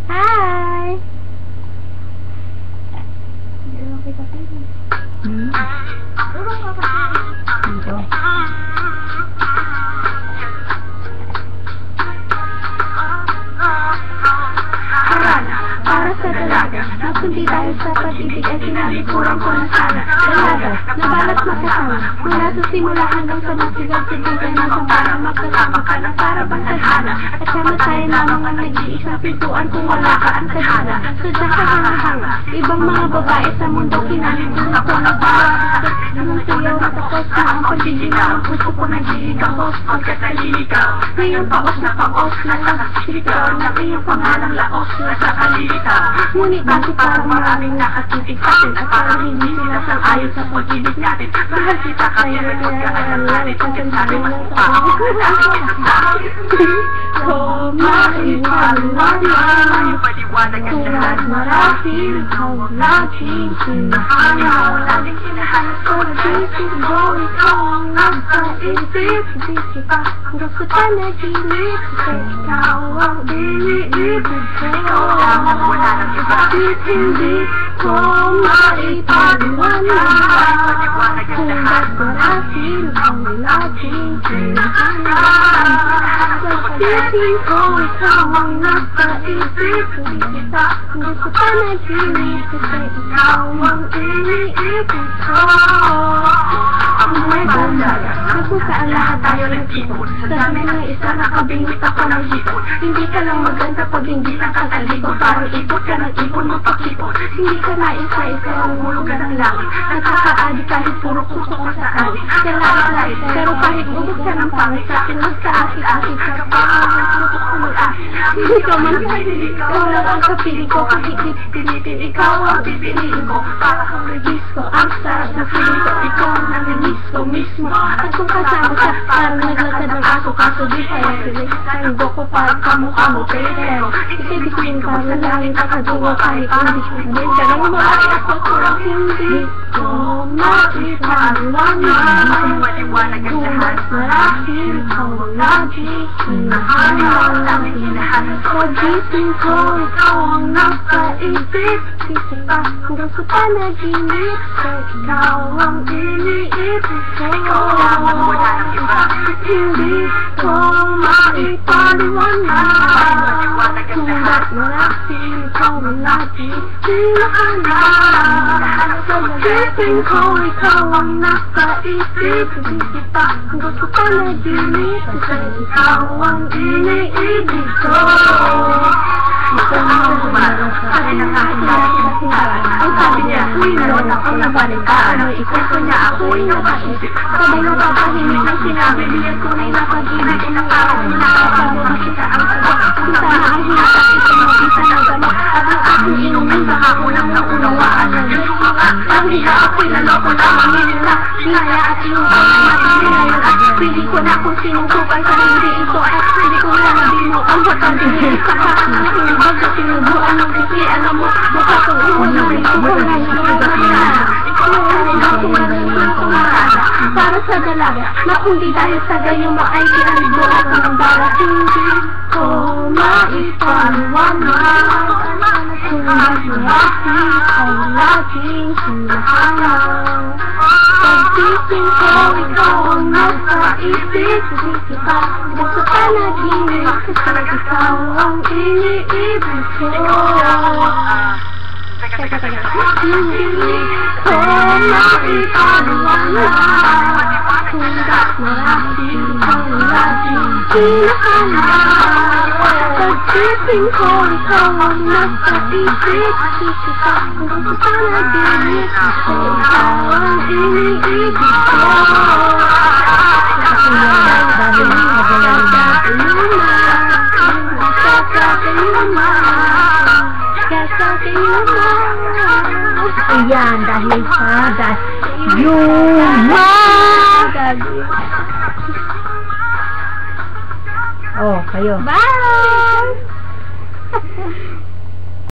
Hi! Hindi lang kita pili. Turong ka pa. Dito. Para sa dalaga, napunti tayo sa pag-ibig ay sinalikuran ko na sana. Dalaga, nabalat makasama, mula sa simula hanggang sa masigal-sigal na sa parang magkasama ka na para bang tadhana. At kamatayan lamang ang nag-iisang pintuan kung wala ka ang tadhana. Sadya ka hanga-hanga, ibang mga babae sa mundo kinalikuran ko na para nang sayaw na tapos na ang pagdiligaw. Gusto ko nagdiligaw, pagkat naliligaw. Ngayon paos na lang, sitaw na iyong pangalang laos na sa kaliligaw. Ngunit bakit parang maraming nakatitig sa atin at parang hindi sila sang-ayon sa pag-ibig natin. Mahal kita kaya nagkakalang pagkasabi mo pa. So, maiwanan na tulad marahil ikaw laging sinahanap. Laging sinahanap ko na dito ikaw ang nasa isip. Hindi kita gusto ka naginip kasi ikaw ang iniibig ko. Bakit hindi ko maipaliwanag kung ba't marahil ang laging sinahanap. Pag-isip ko ikaw ang nasa isip. Hindi kita gusto ka naginip kasi ikaw ang iniibig ko. May bandala, nagbukaan lahat tayo nagtipon. Sa dami ng isa nakabingit ako ng hipon. Hindi ka lang maganda pag hindi lang katalikod. Parang ipot ka ng ipon magpakipon. Hindi ka naisa-isa ang hulugan ng langit. Nakakaadi kahit puro gusto ko sa amin. Kalait-lait, pero kahit ubog ka ng pangit sa akin, magka-akit-akit ka pa. Gusto ko mag-akit. Hindi ka man ikaw lang ang kapiling ko. Kahit pilitin, ikaw ang pipiliin ko. Para kang registro, ang sarap na feeling ko. Ikaw ang nanginis ko mismo. At kung kasama ka, parang naglakad ng aso. Kaso di pa yung piling. Sando ko parang kamukha mo. Pero ikibigin ka na langit at kadungo kahit hindi hindi ka lang maayos at kurang hindi ko maipaliwanag kung ba't marahil ikaw ang laging hinahanap. Pag-isip ko ikaw ang nakaisip. Isip ka hanggang sa panaginip kasi ikaw ang iniibig ko. Hindi ko maipaliwanag kung ba't marahil ikaw ang laging hinahanap. Pag-isip ko ikaw ang nakaisip. Isip ka hanggang sa panaginip kasi ikaw ang iniibig ko. Ito na ang umarang sa akin ang aking nasisintaran. Ang sabi niya, mayroon akong nabalitaan. Ang ikwento niya ako'y napaisip. Sabay na papahimik ng sinabi. Bilang tunay na pag-ibig. Inakaroon mo na kapag makita ang sagot. Kung sana ang hinatap itong mabisa na gamot. At ang aking inumin baka unang naunawaan. Ang hiya ako'y naloko na mangilin na. Hinaya at inuko na matindi ngayon. At pili ko na kung sinong kupal sa hindi ito. At pili ko na nabino ang pagkabili. Saka ang hinubag na sinubuan ng kasi alam mo. Mukha kong uwan na may kubong na ikaw ang hanggang kumarasang kumarada. Para sa dalaga, na kung di dahil sa gayong maay pinalibuan ng bara. Hindi ko maipaliwanag kung ba't marahil ikaw laging hinahanap. Pag-isip ko ikaw ang nasa isip. Hindi kita hanggang sa panaginip kasi ikaw ang iniibig ko. Hindi ko maipaliwanag kung ba't marahil ikaw laging hinahanap. Pag-isip ko ikaw ang nasa isip. Isip ka hanggang sa panaginip kasi ikaw ang iniibig ko. Ayan, dahil sa Yuma! Oh, kayo. Bye!